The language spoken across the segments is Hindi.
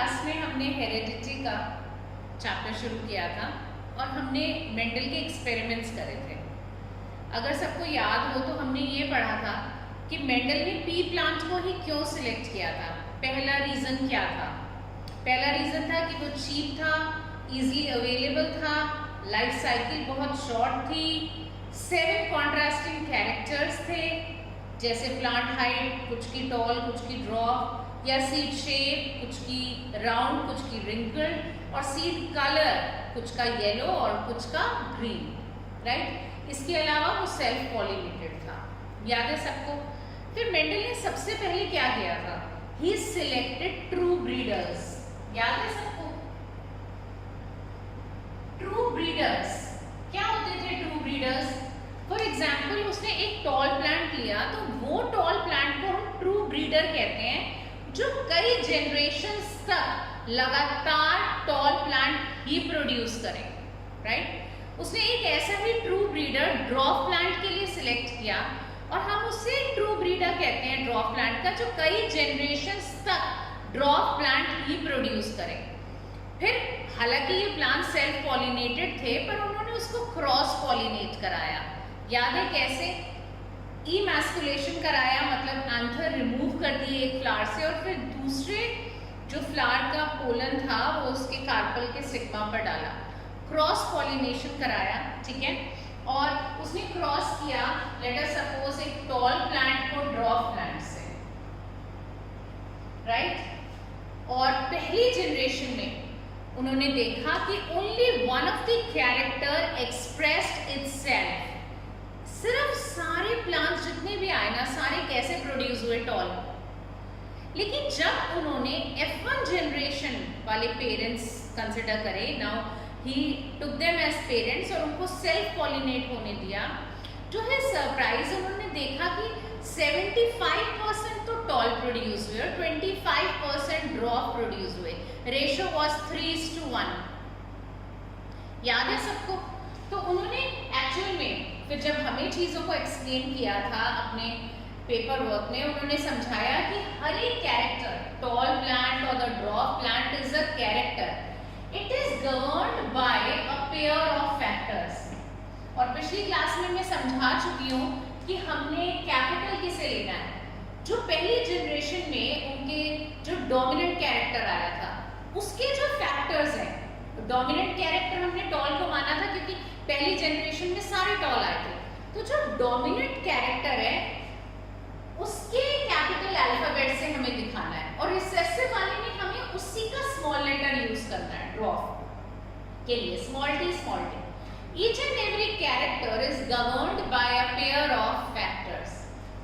क्लास में हमने हेरेडिटी का चैप्टर शुरू किया था और हमने मेंडल के एक्सपेरिमेंट्स करे थे। अगर सबको याद हो तो हमने ये पढ़ा था कि मेंडल ने पी प्लांट को ही क्यों सिलेक्ट किया था। पहला रीज़न क्या था? पहला रीज़न था कि वो चीप था, इजीली अवेलेबल था, लाइफ साइकिल बहुत शॉर्ट थी, 7 कॉन्ट्रास्टिंग कैरेक्टर्स थे, जैसे प्लांट हाइट, कुछ की टॉल, कुछ की ड्रॉप, या सीड शेप, कुछ की राउंड, कुछ की रिंकल्ड, और सीड कलर, कुछ का येलो और कुछ का ग्रीन, राइट। इसके अलावा वो सेल्फ पॉलिनेटेड था, याद है सबको। फिर मेंडल ने सबसे पहले क्या किया था? ही सिलेक्टेड ट्रू ब्रीडर्स, याद है सबको। ट्रू ब्रीडर्स क्या होते थे? ट्रू ब्रीडर्स, फॉर एग्जाम्पल उसने एक टॉल प्लांट लिया तो वो टॉल प्लांट को हम ट्रू ब्रीडर कहते हैं, जो कई जनरेशंस तक लगातार टॉल प्लांट ही प्रोड्यूस करें, राइट। उसने एक ऐसा ही ट्रू ब्रीडर ड्रॉप प्लांट के लिए सिलेक्ट किया और हम उसे ट्रू ब्रीडर कहते हैं ड्रॉप प्लांट का, जो कई जनरेशंस तक ड्रॉप प्लांट ही प्रोड्यूस करें। फिर हालांकि ये प्लांट सेल्फ पॉलिनेटेड थे, पर उन्होंने उसको क्रॉस पॉलिनेट कराया, याद है कैसे? इमैस्कुलेशन कराया, मतलब एंथर रिमूव कर दिए एक फ्लावर से और फिर दूसरे जो फ्लावर का पोलन था वो उसके कार्पल के स्टिग्मा पर डाला, क्रॉस पॉलिनेशन कराया, ठीक है। और उसने क्रॉस किया, लेट अस सपोज एक टॉल प्लांट को ड्रॉप प्लांट से, राइट। और पहली जनरेशन में उन्होंने देखा कि only one of the character expressed itself. सिर्फ सारे प्लांट्स जितने भी आए ना, सारे कैसे प्रोड्यूस हुए? टॉल। लेकिन जब उन्होंने F1 जनरेशन वाले पेरेंट्स कंसिडर करे, now he took them as parents और उनको सेल्फ पॉलिनेट होने दिया, जो है सरप्राइज, उन्होंने देखा कि 75% तो टॉल प्रोड्यूस हुए और 25% ड्रॉप प्रोड्यूस हुए। रेशियो वॉज 3:1, याद है सबको। तो उन्होंने एक्चुअल में फिर जब हमें चीज़ों को एक्सप्लेन किया था अपने पेपर वर्क में, उन्होंने समझाया कि हर एक कैरेक्टर, टॉल प्लांट और the drop plant is a character, it is governed bye a pair of factors. और पिछली क्लास में मैं समझा चुकी हूँ कि हमने कैपिटल किसे लेना है? जो पहली जनरेशन में उनके जो डोमिनेंट कैरेक्टर आया था उसके जो फैक्टर्स हैं। डोमिनेंट कैरेक्टर हमने टॉल को माना था क्योंकि पहली जनरेशन में सारे टॉल आए थे। तो जो डोमिनेंट कैरेक्टर है उसके कैपिटल अल्फाबेट से हमें दिखाना है, और रिसेसिव वाले में हमें उसी का स्मॉल लेटर यूज करना है। ड्रॉप के लिए small T, small T. Each and every character is governed by a pair of factors,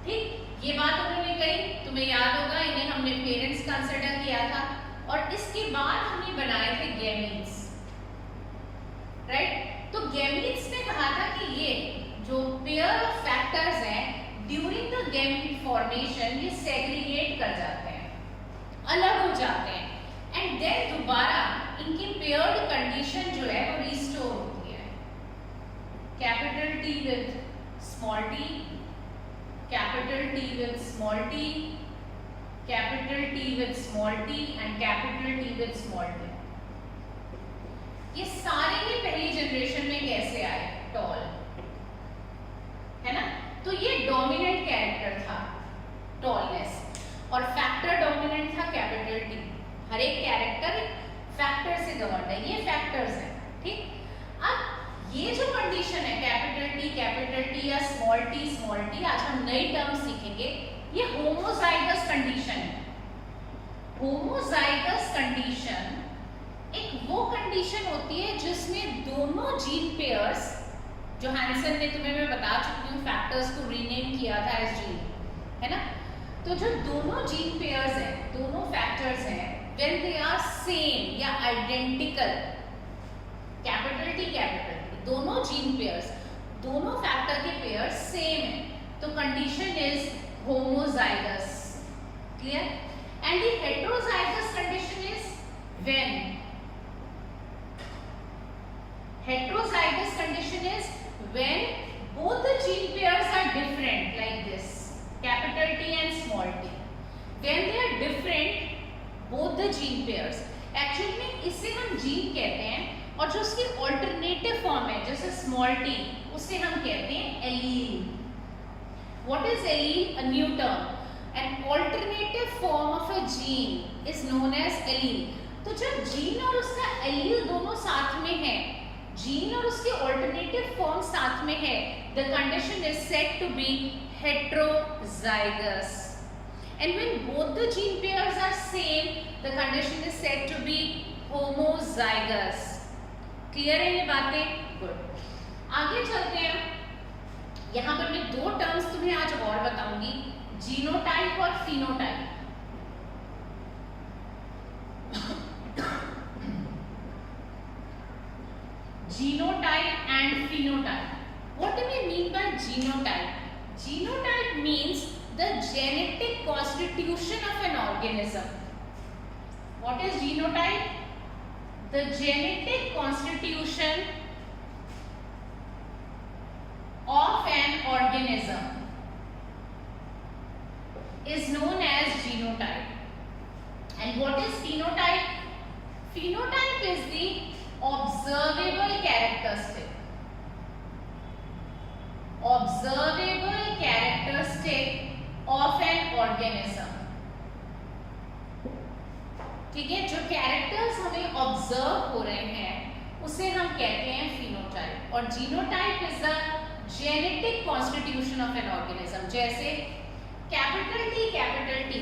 ठीक। ये बात उन्होंने कही, तुम्हें याद होगा, इन्हें हमने पेरेंट्स कंसिडर किया था और इसके बाद हमने बनाए थे गैमीट्स, राइट। तो गैमीट्स ने कहा था कि ये जो पेयर ऑफ फैक्टर्स हैं ड्यूरिंग द गैमीट फॉर्मेशन ये सेग्रीगेट कर जाते हैं, अलग हो जाते हैं, एंड देन दोबारा इनकी पेयर्ड कंडीशन जो है वो रिस्टोर होती है। Capital T with small T, capital T with small T, capital T with small T and capital T with small T. ये सारे ही पहली जनरेशन में कैसे आए? टॉल, है ना। तो ये डोमिनेंट कैरेक्टर था टॉलनेस, और फैक्टर डोमिनेंट था कैपिटल टी। हर एक कैरेक्टर फैक्टर से गवर्न्ड है, ये फैक्टर्स हैं, ठीक। अब ये जो कंडीशन है कैपिटल टी या स्मॉल टी, आज हम नई टर्म सीखेंगे। ये होमोजाइगस कंडीशन है। होमोजाइगस कंडीशन एक वो कंडीशन होती है जिसमें दोनों जीन पेयर्स, जो हैंसन ने तुम्हें मैं बता चुकी हूँ फैक्टर्स को रीनेम किया था एज जीन, है ना। तो जो दोनों जीन पेयर्स हैं, दोनों फैक्टर्स हैं, व्हेन दे आर सेम या आइडेंटिकल, कैपिटल टी, दोनों जीन पेयर्स, दोनों फैक्टर के पेयर्स सेम है, तो condition is homozygous, clear. And the heterozygous condition is when heterozygous condition is when both the gene pairs are different, like this, capital T and small t. When they are different, both the gene pairs, T, उसे हम कहते हैं allele. What is allele? A new term. An alternative form of a gene is known as allele. तो जब जीन और उसका एलील दोनों साथ में है, जीन और उसके ऑल्टरनेटिव फॉर्म साथ में है, the condition is said to be heterozygous. And when both the gene pairs are same, the condition is said to be homozygous. Clear है ये बातें? Good. आगे चलते हैं। यहाँ पर मैं दो टर्म्स तुम्हें आज और बताऊंगी, जीनोटाइप और phenotype. Genotype and phenotype. What do we mean by genotype? Genotype means the genetic constitution of an organism. What is genotype? The genetic constitution of an organism is known as genotype. And what is phenotype? Phenotype is the observable characteristic. Observable characteristic of an organism. ठीक है, जो कैरेक्टर्स हमें ऑब्जर्व हो रहे हैं उसे हम कहते हैं फिनोटाइप। और genotype is the genetic constitution of an organism. जैसे कैपिटल टी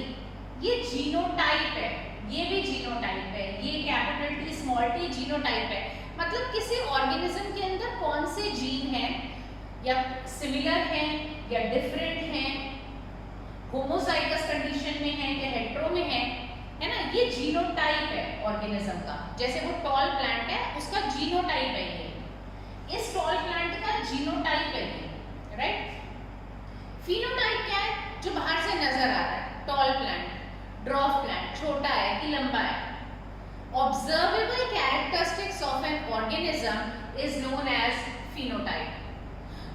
ये जीनोटाइप है, ये भी जीनोटाइप है, ये capital T small T genotype है। मतलब किसी ऑर्गेनिज्म के अंदर कौन से जीन हैं, या सिमिलर हैं या डिफरेंट हैं, होमोजाइगस कंडीशन में है या हेट्रो में है ना, ये जीनोटाइप है ऑर्गेनिज्म का। जैसे वो टॉल प्लांट है, उसका जीनोटाइप है ये, इस टॉल प्लांट का जीनोटाइप है ये, राइट। फिनोटाइप क्या है? जो बाहर से नजर आ रहा है, टॉल प्लांट, ड्वार्फ प्लांट, छोटा है कि लंबा है। Observable characteristics of an organism is known as phenotype.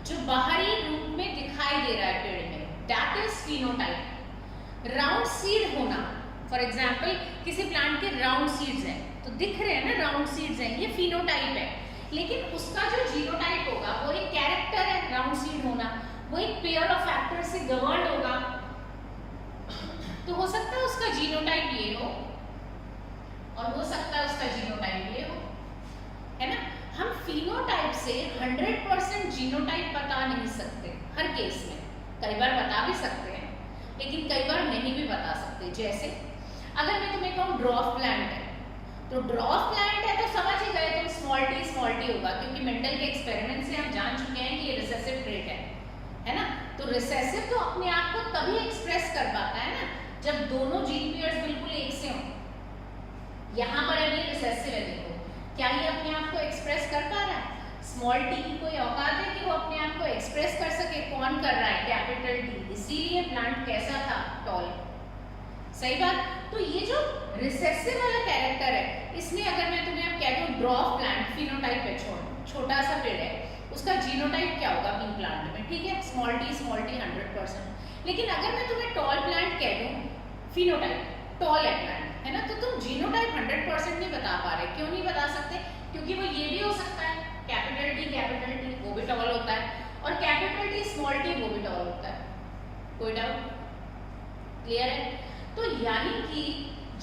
जो बाहरी रूप में दिखाई दे रहा है पेड़ में, that is phenotype. Round seed होना, फॉर एग्जाम्पल किसी प्लांट के राउंड सीड्स हैं तो दिख रहे हैं ना, राउंड सीड्स हैं, ये फिनोटाइप है। लेकिन उसका जो जीनोटाइप होगा वो एक कैरेक्टर है, राउंड सीड होना, वो एक पेयर ऑफ फैक्टर से गवर्न होगा। तो हो सकता है उसका जीनोटाइप ये हो और हो सकता है उसका जीनोटाइप ये हो, है ना। हम फिनोटाइप से 100% जीनोटाइप बता नहीं सकते हर केस में। कई बार बता भी सकते हैं लेकिन कई बार नहीं भी बता सकते। जैसे अगर मैं तुम्हें कहूँ ड्वार्फ प्लांट है, तो ड्वार्फ प्लांट है तो समझ ही गए तुम स्मॉल टी होगा, क्योंकि मेंडल के एक्सपेरिमेंट से हम जान चुके हैं कि ये रिसेसिव ट्रेट है ना। तो रिसेसिव तो अपने आप को तभी एक्सप्रेस कर पाता है ना जब दोनों जीन पेयर्स बिल्कुल एक से हों। यहाँ पर अभी रिसेसिव है, देखो क्या ये अपने आप को एक्सप्रेस कर पा रहा है? स्मॉल टी की कोई औकात है कि वो अपने आप को एक्सप्रेस कर सके? कौन कर रहा है? Capital T. इसीलिए प्लांट कैसा था? टॉल। सही बात। तो ये जो रिसेसिव वाला कैरेक्टर है, इसमें अगर मैं तुम्हें अब कह दूं ड्वार्फ प्लांट फिनोटाइप है, छोटा सा पेड़ है, उसका जीनोटाइप क्या होगा पी प्लांट में? ठीक है, स्मॉल टी 100%। लेकिन अगर मैं तुम्हें टॉल प्लांट कह दूं फिनोटाइप, टॉल है प्लांट, है ना, तो तुम जीनोटाइप 100% नहीं बता पा रहे। क्यों नहीं बता सकते? क्योंकि वो ये भी हो सकता है कैपिटल टी वो भी टॉल होता है, और कैपिटल टी स्मॉल टी वो भी टॉल होता है। कोई डाउट? क्लियर है? तो यानी कि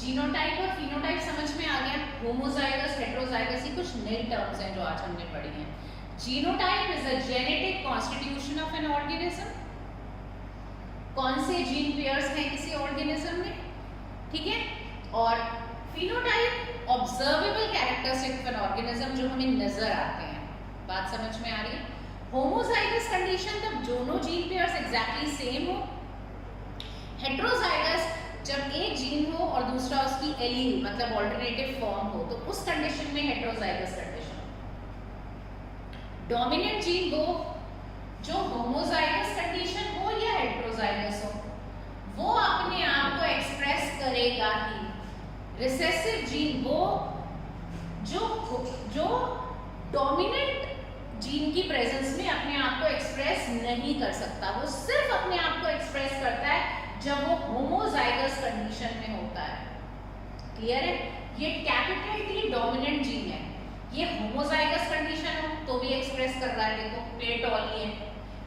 जीनोटाइप और फिनोटाइप समझ में आ गया। होमोजाइगस, हेटेरोजाइगस, ये कुछ नई टर्म्स हैं जो आज हमने पढ़ी हैं। Genotype is a genetic constitution of an organism. कौन से जीन पेयर्स हैं किसी ऑर्गेनिज्म में, ठीक है। और phenotype observable characteristic of an organism जो हमें नजर आते हैं। बात समझ में आ रही है? होमोजाइगस कंडीशन जब दोनों जीन पेयर्स एग्जैक्टली सेम हो। हेटेरोजाइगस जब एक जीन हो और दूसरा उसकी एलील मतलब ऑल्टरनेटिव फॉर्म हो, तो उस कंडीशन में हेटेरोजाइगस कंडीशन। डोमिनेंट जीन वो जो होमोजाइगस कंडीशन हो या हेटेरोजाइगस हो, वो अपने आप को एक्सप्रेस करेगा ही। रिसेसिव जीन वो जो डोमिनेंट जीन की प्रेजेंस में अपने आप को एक्सप्रेस नहीं कर सकता, वो सिर्फ अपने आप को एक्सप्रेस करता है जब वो होमोजाइगस कंडीशन में होता है। क्लियर है? ये कैपिटल टी डोमिनेंट जीन है, ये होमोजाइगस कंडीशन हो तो भी एक्सप्रेस कर रहा है, देखो पेड़ टॉल ही है।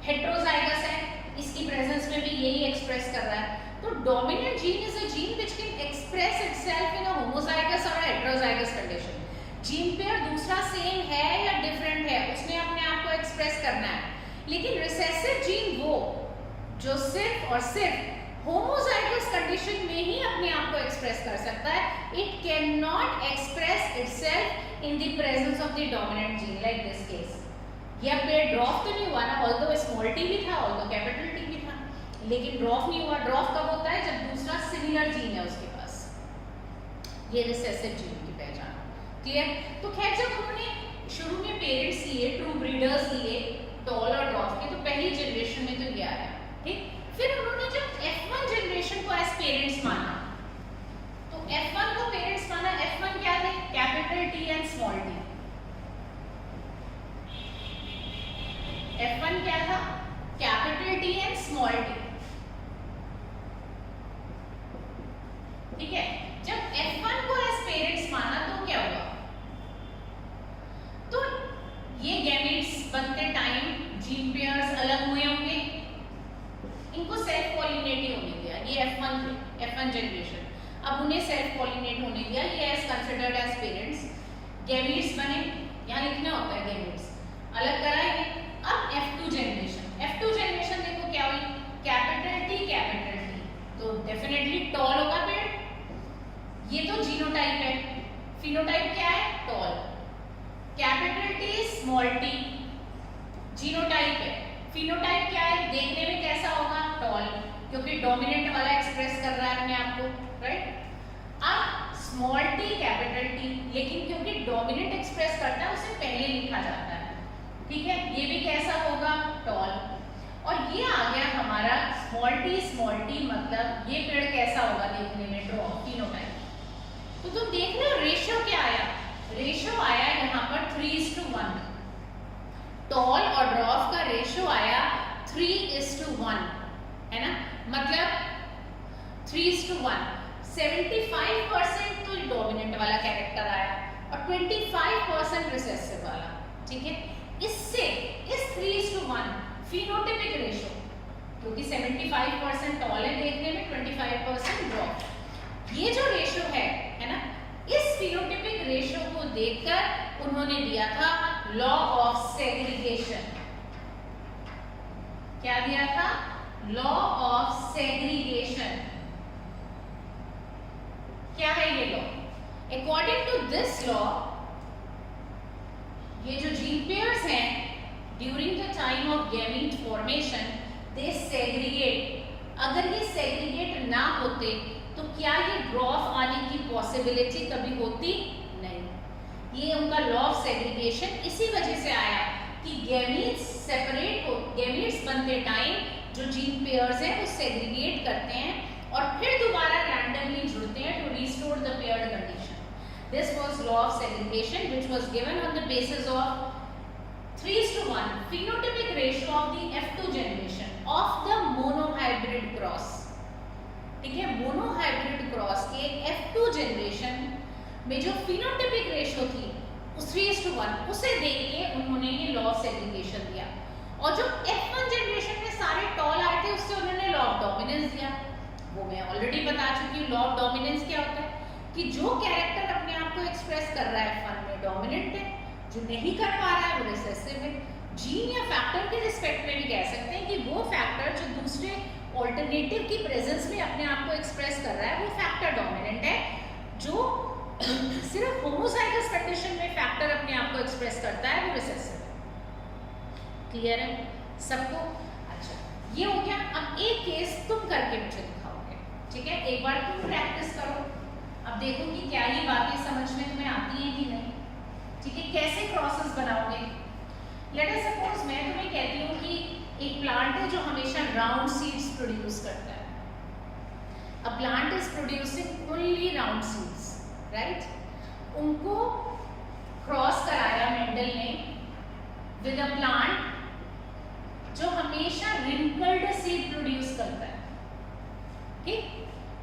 हेट्रोजाइगस है, इसकी प्रेजेंस में भी यही एक्सप्रेस कर रहा है। तो dominant gene is a gene which can express itself in a homozygous और हेट्रोजाइगस कंडीशन। जीन पेयर दूसरा सेम है या डिफरेंट है, उसने अपने आप को एक्सप्रेस करना है। लेकिन रिसेसिव जीन वो जो सिर्फ और सिर्फ होमोजाइगस कंडीशन में ही अपने आप को एक्सप्रेस कर सकता है। It can not express itself in the presence of the dominant gene, like this case. यह पेड़ ड्रॉप तो नहीं हुआ ना, ऑल्दो स्मॉल टी भी था, ऑल्दो कैपिटल टी भी था, लेकिन ड्रॉप नहीं हुआ। ड्रॉप कब होता है? जब दूसरा सिमिलर जीन है उसके पास। ये रिसेसिव जीन की पहचान। क्लियर? तो खैर जब उन्होंने शुरू में पेरेंट्स लिए, ट्रू ब्रीडर्स लिए टॉल और ड्रॉप के, तो पहली जनरेशन में तो ये आया, ठीक। फिर उन्होंने जब F1 जनरेशन को एज पेरेंट्स माना, तो F1 को पेरेंट्स माना। F1 क्या थे? Capital T and small T. F1 क्या था? Capital T and small T, ठीक है। जब F1 को एज पेरेंट्स माना तो क्या हुआ? तो ये गैमेट्स बनते टाइम जीन पेयर्स अलग हुए होंगे, इनको सेल्फ पॉलिनेट होने दिया। ये F1 जनरेशन, अब उन्हें सेल्फ पॉलिनेट होने दिया, ये as considered as parents. Gametes बने, यहाँ लिखना होता है गैमेट्स, अलग कराएंगे। अब F2 जनरेशन देखो क्या हुई? कैपिटल टी, तो डेफिनेटली टॉल होगा पेड़। ये तो जीनोटाइप है, फिनोटाइप क्या है? Tall. Capital T small T genotype है, फिनोटाइप क्या है? देखने में कैसा होगा? टॉल, क्योंकि डोमिनेंट वाला एक्सप्रेस कर रहा है अपने आप को, राइट। अब स्मॉल टी कैपिटल टी, लेकिन क्योंकि डोमिनेंट एक्सप्रेस करता है उसे पहले लिखा जाता है, ठीक है। ये भी कैसा होगा? टॉल। और ये आ गया हमारा स्मॉल टी मतलब ये पेड़ कैसा होगा देखने में? Drop, phenotype. तो तुम देखना रेशियो क्या आया? रेशियो आया यहाँ पर 3:1। टॉल और ड्रॉप का रेशियो आया 3:1, है ना। मतलब 3:1, 75% तो डोमिनेंट वाला कैरेक्टर आया और 25% रिसेसिव वाला, ठीक है। इससे इस 3:1 फिनोटाइपिक रेशियो, क्योंकि 75% टॉल है देखने में, 25% ड्रॉप, ये जो रेशियो है ना, इस फिनोटाइपिक रेशियो को देखकर उन्होंने दिया था लॉ ऑफ सेग्रीगेशन। क्या दिया था? Law of segregation. क्या है ये law? According to this law, ये जो जीन पेयर्स हैं during the time of gamete formation they segregate. अगर ये सेग्रीगेट ना होते तो क्या ये ड्रॉप आने की पॉसिबिलिटी कभी होती? नहीं। ये उनका लॉ ऑफ सेग्रीगेशन इसी वजह से आया कि गैमीट्स सेपरेट हो, गैमीट्स बनते टाइम जो जीन पेयर्स हैं वो सेग्रीगेट करते हैं और फिर दोबारा रैंडमली जुड़ते हैं to restore the paired condition. This was law of segregation which was given on the basis of 3:1 phenotypic ratio of the F2 generation of the monohybrid cross, ठीक है। मोनोहाइब्रिड क्रॉस के F2 जनरेशन में जो फिनोटाइपिक रेशियो थी उस 3:1 उसे देख के उन्होंने ये लॉ ऑफ सेग्रीगेशन दिया। और जो F1 जनरेशन में सारे टॉल आए थे उससे उन्होंने लॉ ऑफ डोमिनेंस दिया। वो मैं ऑलरेडी बता चुकी हूँ। लॉ ऑफ डोमिनेंस क्या होता है कि जो कैरेक्टर अपने आप को एक्सप्रेस कर रहा है F1 में डोमिनेंट है, जो नहीं कर पा रहा है वो रिसेसिव है। जीन या फैक्टर के रिस्पेक्ट में भी कह सकते हैं कि वो फैक्टर जो दूसरे ऑल्टरनेटिव की प्रेजेंस में अपने आप को एक्सप्रेस कर रहा है वो फैक्टर डोमिनेंट है। जो सिर्फ होमोजाइगस कंडीशन में फैक्टर अपने आप को एक्सप्रेस करता है वो रिसेसिव है। क्लियर है सबको? अच्छा, ये हो गया। अब एक केस तुम करके मुझे दिखाओगे, ठीक है। एक बार तुम प्रैक्टिस करो, अब देखो कि क्या ये बातें समझ में तुम्हें आती हैं कि नहीं, ठीक है। कैसे क्रॉसेस बनाओगे? लेट अस सपोज मैं तुम्हें कहती हूँ कि एक प्लांट है जो हमेशा राउंड सीड्स प्रोड्यूस करता है। A plant is producing only round seeds, right. उनको क्रॉस कराया मेंडल ने विद अ प्लांट जो हमेशा रिंकल्ड सीड प्रोड्यूस करता है, ठीक।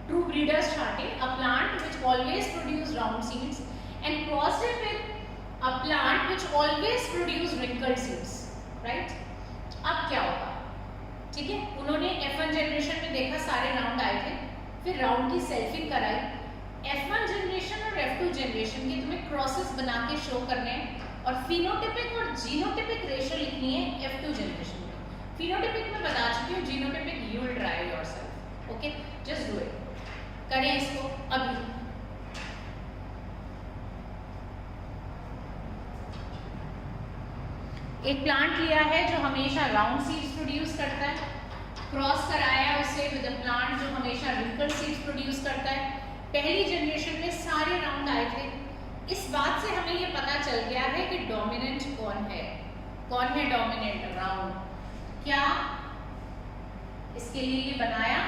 True breeders chartered a plant which always produce round seeds and crossed it with a plant which always produce wrinkled seeds, right? अब क्या होगा, ठीक है, उन्होंने F1 जनरेशन में देखा सारे राउंड आए थे, फिर राउंड की सेल्फिंग कराई, F1 जनरेशन और F2 जनरेशन के तुम्हें क्रॉसेस बना के शो करने हैं और फिनोटिपिक और जीनोटिपिक रेशियो लिखनी है F2 जनरेशन में। फिनोटिपिक में बता चुकी हूँ, genotypic you will try yourself, okay, just do it, करें इसको अभी। एक प्लांट लिया है जो हमेशा राउंड सीड्स प्रोड्यूस करता है, क्रॉस कराया उसे विद अ प्लांट जो हमेशा रिंकल सीड्स प्रोड्यूस करता है। पहली जनरेशन में सारे राउंड आए थे। इस बात से हमें ये पता चल गया है कि डोमिनेंट कौन है डोमिनेंट, राउंड। क्या इसके लिए ये बनाया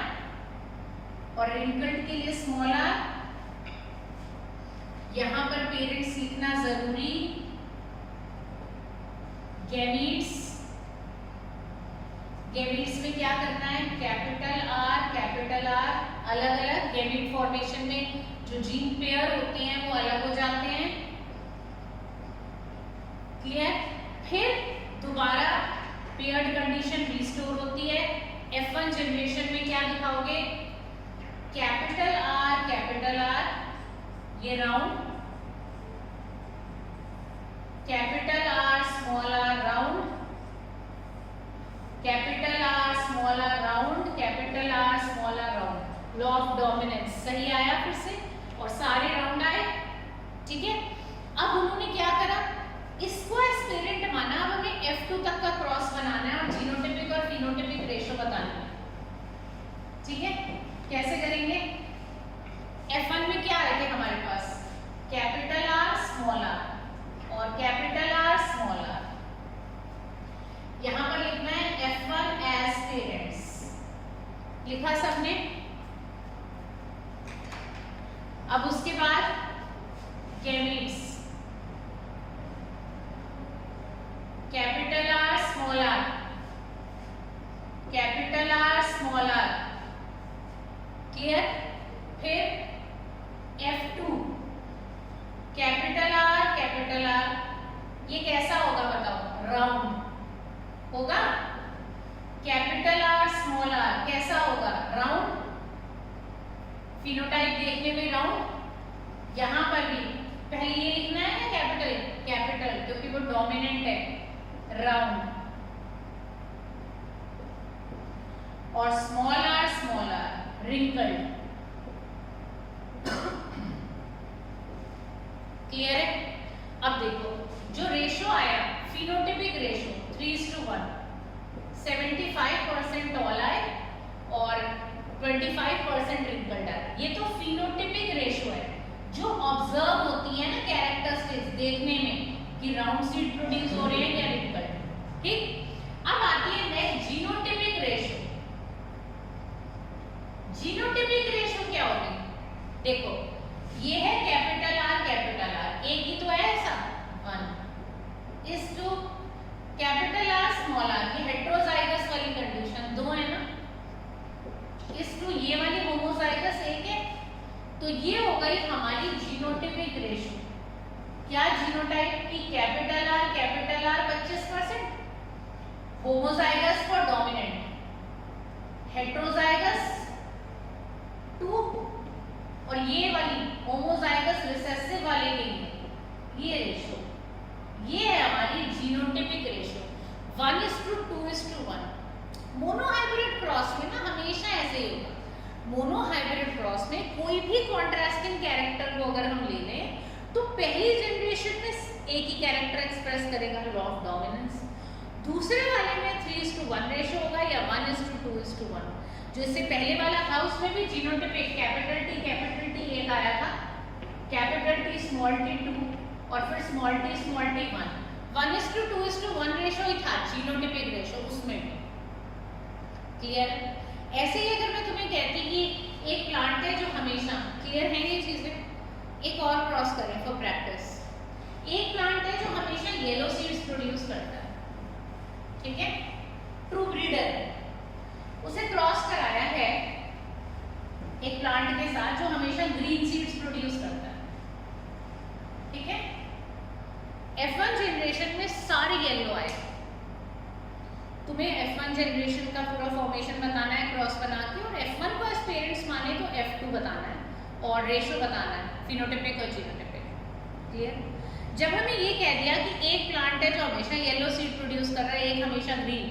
और रिंकल्ड के लिए स्मॉल आर। यहां पर पेरेंट्स लिखना जरूरी, गैमीट्स में क्या करना है, कैपिटल आर, अलग अलग गैमीट फॉर्मेशन में जो जीन पेयर होते हैं वो अलग हो जाते हैं, क्लियर। फिर दोबारा पेयर्ड कंडीशन रिस्टोर होती है। F1 जनरेशन में क्या दिखाओगे, कैपिटल आर, ये round, capital R small R round, capital R small R round, capital R small R round. Law of dominance सही आया फिर से और सारे राउंड आए, ठीक है। अब उन्होंने क्या करा, इसको एज पेरेंट माना। अब हमें F2 तक का क्रॉस बनाना है और जीनोटिपिक और फिनोटिपिक रेशियो बताना है, ठीक है। कैसे करेंगे, F1 में क्या आए थे हमारे पास, कैपिटल आर स्मॉल आर और कैपिटल आर स्मॉल आर। यहां पर लिखना है F1 एज पेरेंट्स, लिखा सबने। अब उसके बाद gametes, capital R small R, capital R small R, clear. फिर F2 कैपिटल आर, ये कैसा होगा बताओ, राउंड होगा। कैपिटल आर स्मॉल आर कैसा होगा, राउंड। फिनोटाइप देखने में राउंड। यहां पर भी पहले ये लिखना है ना कैपिटल क्योंकि वो डोमिनेंट है, राउंड। और स्मॉल आर रिंकल्ड, क्लियर है। अब देखो जो रेशो आया, फिनोटिपिक रेशो 3:1, 75% टॉल आए और 25% रिंकल्ड आए। ये तो फिनोटिपिक रेशो है जो ऑब्जर्व होती है ना कैरेक्टरिस्टिक्स देखने में कि राउंड सीड प्रोड्यूस हो रहे हैं या रिंकल्ड, ठीक। अब आती है next genotypic ratio. Genotypic ratio क्या होगी, देखो ये है कैपिटल आर, एक ही तो है ऐसा 1:2, कैपिटल आर स्मॉल आर, ये हेट्रोजाइगस वाली कंडीशन 2 है ना, 1:2 ये वाली होमोजाइगस 1 है। तो ये हो गई हमारी जीनोटिपिक रेशो। क्या जीनोटाइप की, capital R 25%, homozygous for dominant, heterozygous 2 और ये वाली होमोजाइगस रिसेसिव वाले के लिए ये रेशो, ये है हमारी जीनोटिपिक रेशो 1:2:1। मोनोहाइब्रिड क्रॉस में ना हमेशा ऐसे ही होगा। मोनोहाइब्रिड क्रॉस में कोई भी कॉन्ट्रास्टिंग कैरेक्टर को अगर हम ले लें तो पहली जनरेशन में एक ही कैरेक्टर एक्सप्रेस करेगा, लॉ ऑफ डोमिनेंस। दूसरे वाले में 3:1 रेशो होगा या 1:2:1। जो इससे पहले वाला था उसमें भी जीनोटिपिक कैपिटल टी एक आया था, कैपिटल टी स्मॉल टी 2 और फिर स्मॉल टी 1। 1:2:1 रेशो ही था जीनोटिपिक रेशो उसमें भी, क्लियर। ऐसे ही अगर मैं तुम्हें कहती कि एक प्लांट है जो हमेशा, क्लियर है ये चीजें, एक और क्रॉस करें फॉर प्रैक्टिस। एक प्लांट है जो हमेशा येलो सीड्स प्रोड्यूस करता है, ठीक है, ट्रू ब्रीडर है। उसे क्रॉस कराया है एक प्लांट के साथ जो हमेशा ग्रीन सीड्स प्रोड्यूस करता है, ठीक है। F1 जनरेशन का पूरा फॉर्मेशन बताना है क्रॉस बना के, और F1 को एज पेरेंट्स माने तो F2 बताना है और रेशो बताना है, फिनोटिपिक और जीनोटिपिक। क्लियर? जब हमें ये कह दिया कि एक प्लांट है जो हमेशा येलो सीड प्रोड्यूस कर रहा है, एक हमेशा ग्रीन,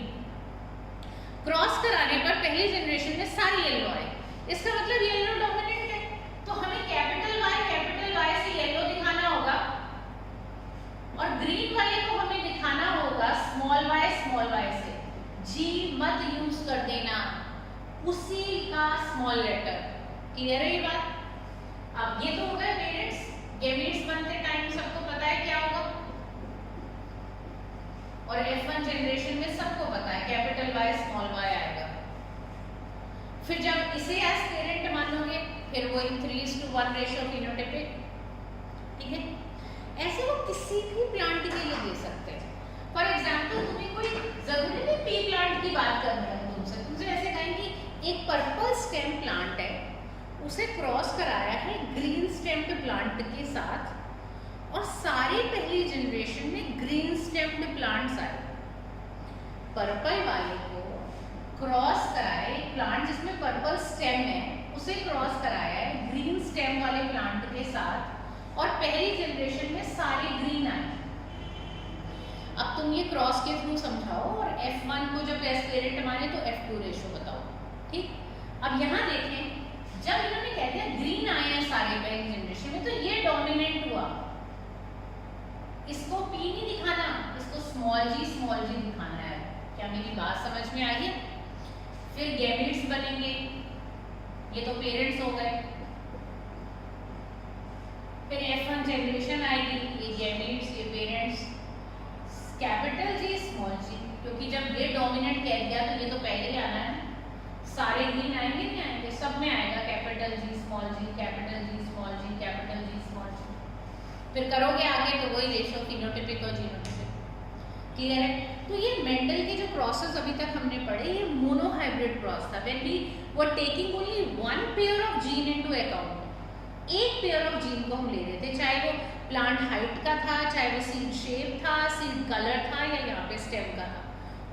क्रॉस कराने पर पहली जनरेशन में सारी येलो आए, इसका मतलब येलो डोमिनेंट है, तो हमें कैपिटल वाई से येलो दिखाना होगा और ग्रीन वाले को हमें दिखाना होगा स्मॉल वाई से। जी मत यूज कर देना, उसी का स्मॉल लेटर। क्लियर है ये बात? अब ये तो हो गए पेरेंट्स, गैमेट्स बनते टाइम सबको पता है क्या होगा, और F1 जनरेशन में सबको पता है कैपिटल वाई स्मॉल वाई आएगा। फिर जब इसे एज पेरेंट मानोगे फिर वो 3:1 रेशियो फिनोटाइपिक। ठीक है, ऐसे वो किसी भी प्लांट के लिए दे सकते हैं। फॉर एग्जाम्पल तुम्हें कोई जरूरी नहीं पी प्लांट की बात कर रहा है तुमसे ऐसे कहेंगे एक पर्पल स्टेम प्लांट है, उसे क्रॉस कराया है ग्रीन स्टेम्ड प्लांट के साथ, और सारी पहली जनरेशन में ग्रीन स्टेम्ड प्लांट्स आए। पर्पल वाले को क्रॉस कराया, एक प्लांट जिसमें पर्पल स्टेम है उसे क्रॉस कराया है ग्रीन स्टेम वाले प्लांट के साथ, और पहली जनरेशन में सारे ग्रीन आए। अब तुम ये क्रॉस के थ्रू समझाओ और F1 को जब एज पेरेंट माने तो F2 रेशो बताओ। ठीक, अब यहाँ देखें, जब इन्होंने कह दिया ग्रीन आए हैं सारे पहली जनरेशन में, तो ये डोमिनेंट हुआ, इसको P नहीं दिखाना, इसको स्मॉल जी दिखाना है। क्या मेरी बात समझ में आई है? फिर गैमेट्स बनेंगे, ये तो पेरेंट्स हो गए। फिर F1 जनरेशन आएगी, ये गैमेट्स, ये पेरेंट्स, कैपिटल जी स्मॉल जी, क्योंकि जब ये डोमिनेंट कह दिया तो ये तो पहले ही आना है, सारे ग्रीन आएंगे नहीं आएंगे, सब में आएगा कैपिटल जी स्मॉल जी, कैपिटल जी स्मॉल जी, कैपिटल जी स्मॉल जी। फिर करोगे आगे तो वही रेशो फिनोटाइपिक और जीनोटाइपिक। क्लियर है? तो ये मेंडल के जो क्रॉसेस अभी तक हमने पढ़े, ये मोनोहाइब्रिड क्रॉस था, when we were taking only one pair of gene into account. एक पेयर ऑफ जीन को हम ले रहे थे, चाहे वो प्लांट हाइट का था, चाहे वो सीड शेप था, सीड कलर था, या यहाँ पे स्टेम का था।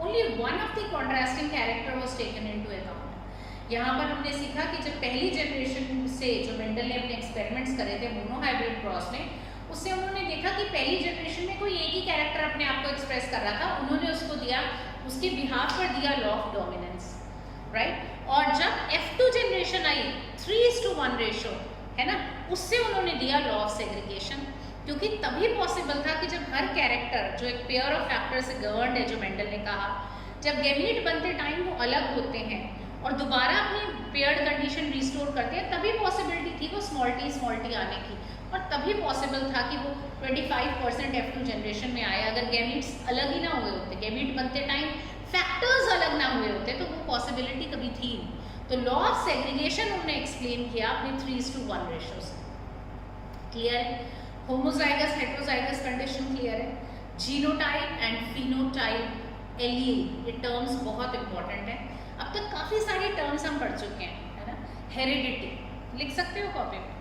Only one of the contrasting character was taken into account. यहाँ पर हमने सीखा कि जब पहली जनरेशन से जो मेंडल ने अपने एक्सपेरिमेंट्स करे थे मोनोहाइब्रिड क्रॉस में, उससे उन्होंने देखा कि पहली जनरेशन में कोई एक ही कैरेक्टर अपने आप को एक्सप्रेस कर रहा था, उन्होंने उसको दिया, उसके बिहाफ पर दिया लॉ ऑफ डोमिनेंस, राइट। और जब F2 जनरेशन आई 3:1 रेशो है ना, उससे उन्होंने दिया लॉ ऑफ सेग्रीगेशन, क्योंकि तभी पॉसिबल था कि जब हर कैरेक्टर जो एक पेयर ऑफ फैक्टर से गवर्नड है, जो मेंडल ने कहा, जब गैमीट बनते टाइम वो अलग होते हैं और दोबारा अपनी पेयर्ड कंडीशन रिस्टोर करते हैं, तभी पॉसिबिलिटी थी वो स्मॉल टी आने की, और तभी पॉसिबल था कि वो 25% F2 जनरेशन में आए। अगर गैमीट्स अलग ही ना हुए होते, गैमीट बनते टाइम फैक्टर्स अलग ना हुए होते, तो वो पॉसिबिलिटी कभी थी नहीं। तो लॉ ऑफ सेग्रीगेशन उन्होंने एक्सप्लेन किया अपने 3:1 रेशो से। क्लियर है? होमोजाइगस हेटेरोजाइगस कंडीशन क्लियर है। जीनोटाइप एंड फिनोटाइप एलील, ये टर्म्स बहुत इंपॉर्टेंट है। अब तक काफ़ी सारे टर्म्स हम पढ़ चुके हैं, है ना। हेरिडिटी लिख सकते हो कॉपी में,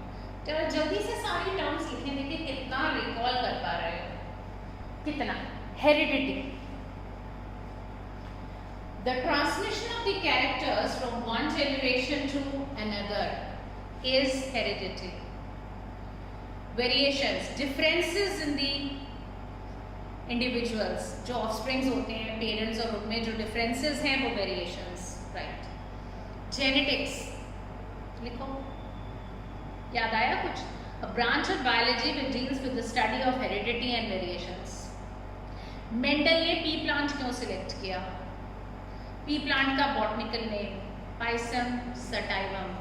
चलो जल्दी से सारी टर्म्स लिखें, देखिए कितना रिकॉल कर पा रहे हो, कितना। Heredity, the transmission of the characters from one generation to another is heredity. Variations, differences in the individuals, जो offsprings होते हैं parents और उनमें जो differences हैं वो variations, right? Genetics, लिखो, याद आया कुछ? A branch of biology which deals with the study of heredity and variations. Mendel ने पी प्लांट क्यों सिलेक्ट किया? पी प्लांट का बॉटनिकल नेम पाइसम सटाइवम।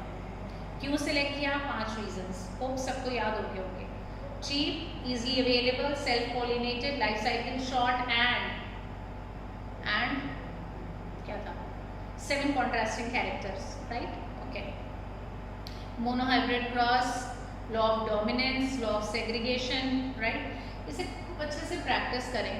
क्यों सिलेक्ट किया? 5 रीजंस, होप सबको याद हो गए होंगे। Cheap, easily available, self pollinated, life cycle short, and क्या था? 7 contrasting characters, right? Okay. Monohybrid cross, law of dominance, law of segregation, right? इसे खूब अच्छे से प्रैक्टिस करें,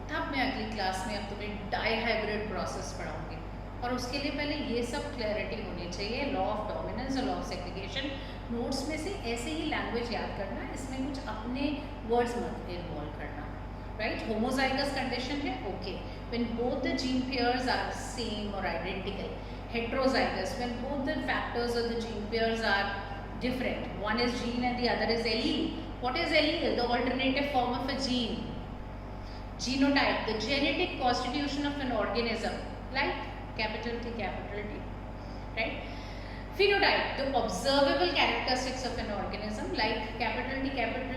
तब मैं अगली क्लास में अब तुम्हें डाईहाइब्रिड प्रोसेस पढ़ाऊंगी, और उसके लिए पहले ये सब क्लैरिटी होनी चाहिए, लॉ ऑफ डोमिनेंस और लॉ ऑफ सेग्रीगेशन। नोट्स में से ऐसे ही लैंग्वेज याद करना, इसमें कुछ अपने वर्ड्स मत इन्वॉल्व करना, right? Homozygous condition है, okay. When both the gene pairs are same or identical. Heterozygous, when both the factors of the gene pairs are different. One is gene and the other is allele. What is allele? The alternative form of a gene. Genotype, the genetic constitution of an organism, like capital T, right? Phenotype, the observable characteristics of an organism, like capital T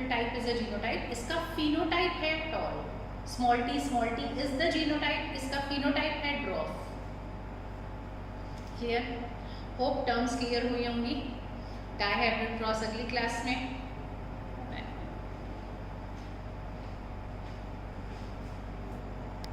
type is a genotype. इसका phenotype है tall. Small t is the genotype. इसका phenotype है dwarf. Clear? Hope terms clear हुई होंगी. Dihybrid cross अगली क्लास में.